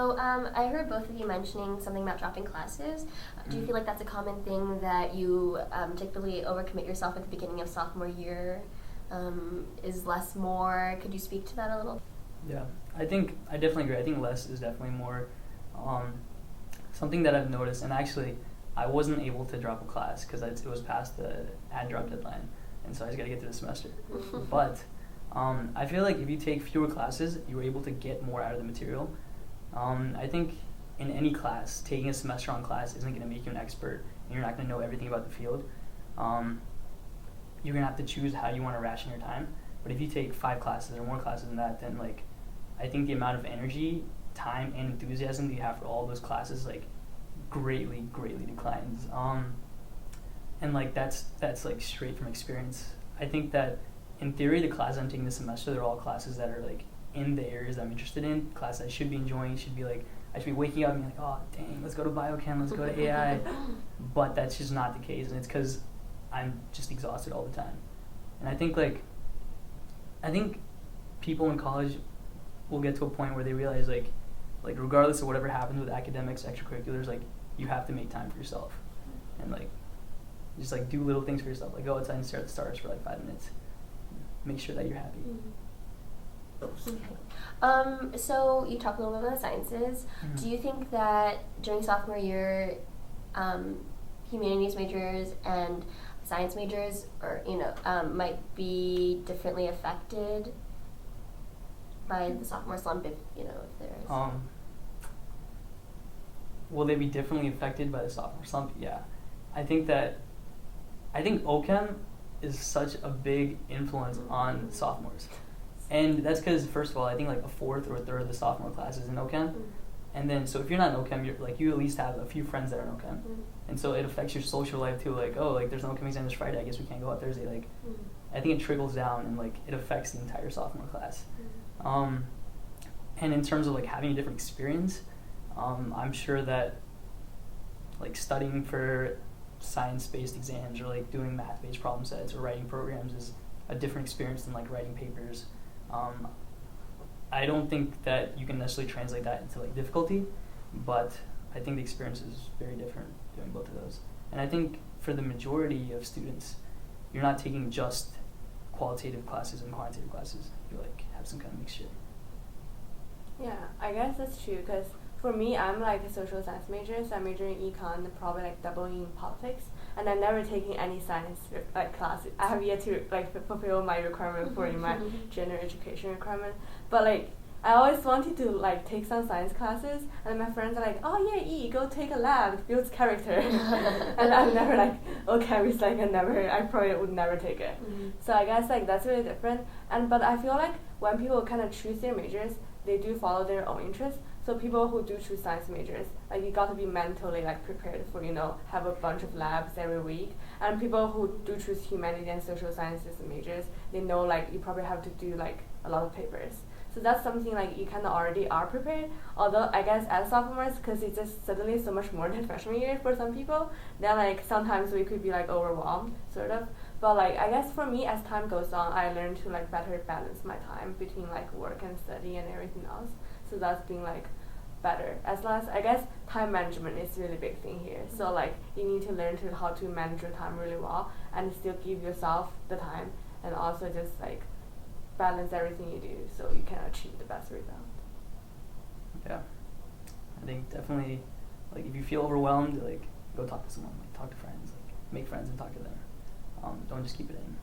So I heard both of you mentioning something about dropping classes. Do you feel like that's a common thing that you typically overcommit yourself at the beginning of sophomore year? Is less more? Could you speak to that a little? Yeah, I definitely agree. I think less is definitely more. Something that I've noticed, and actually, I wasn't able to drop a class because it was past the ad drop deadline, and so I just got to get through the semester. But I feel like if you take fewer classes, you're able to get more out of the material. I think in any class, taking a semester on class isn't going to make you an expert, and you're not going to know everything about the field. You're going to have to choose how you want to ration your time. But if you take 5 classes or more classes than that, then like I think the amount of energy, time, and enthusiasm that you have for all those classes like greatly declines. And like that's like straight from experience. I think that in theory, the classes I'm taking this semester, they're all classes that are like in the areas that I'm interested in, classes I should be enjoying, should be like, I should be waking up and being like, oh dang, let's go to biochem, let's go to AI. But that's just not the case, and it's because I'm just exhausted all the time. And I think people in college will get to a point where they realize like regardless of whatever happens with academics, extracurriculars, like you have to make time for yourself. And like just like do little things for yourself. Like go outside and stare at the stars for like 5 minutes. Make sure that you're happy. Okay. So you talked a little bit about the sciences. Mm-hmm. Do you think that during sophomore year, humanities majors and science majors, or might be differently affected by the sophomore slump? If there's will they be differently affected by the sophomore slump? Yeah, I think OChem is such a big influence on sophomores. And that's because, first of all, I think like a fourth or a third of the sophomore class is in OChem. And then, so if you're not in OChem, you at least have a few friends that are in OChem. And so it affects your social life too. Like, oh, like there's no OChem exam this Friday, I guess we can't go out Thursday. Like, I think it trickles down and like it affects the entire sophomore class. And in terms of like having a different experience, I'm sure that like studying for science-based exams or like doing math-based problem sets or writing programs is a different experience than like writing papers. I don't think that you can necessarily translate that into like difficulty, but I think the experience is very different doing both of those. And I think for the majority of students, you're not taking just qualitative classes and quantitative classes. You like have some kind of mixture. Yeah, I guess that's true, because for me, I'm like a social science major, so I'm majoring in econ and probably like doubling in politics, and I'm never taking any science like classes. I have yet to like fulfill my requirement for my general education requirement, but like I always wanted to like take some science classes, and my friends are like, oh yeah, go take a lab, it builds character. And I'm never like, okay, it's like I probably would never take it. So I guess like that's really different. But I feel like when people kind of choose their majors, they do follow their own interests. So people who do choose science majors, like you got to be mentally like prepared for, have a bunch of labs every week. And people who do choose humanities and social sciences majors, they know like you probably have to do like a lot of papers. So that's something like you kind of already are prepared. Although I guess as sophomores, because it's just suddenly so much more than freshman year for some people, then like sometimes we could be like overwhelmed, sort of. But like I guess for me, as time goes on, I learned to like better balance my time between like work and study and everything else. So that's been like better. As long as I guess time management is really big thing here. So like you need to learn to how to manage your time really well and still give yourself the time, and also just like balance everything you do so you can achieve the best result. Yeah, I think definitely like if you feel overwhelmed, like go talk to someone, like talk to friends, like make friends and talk to them. Don't just keep it in.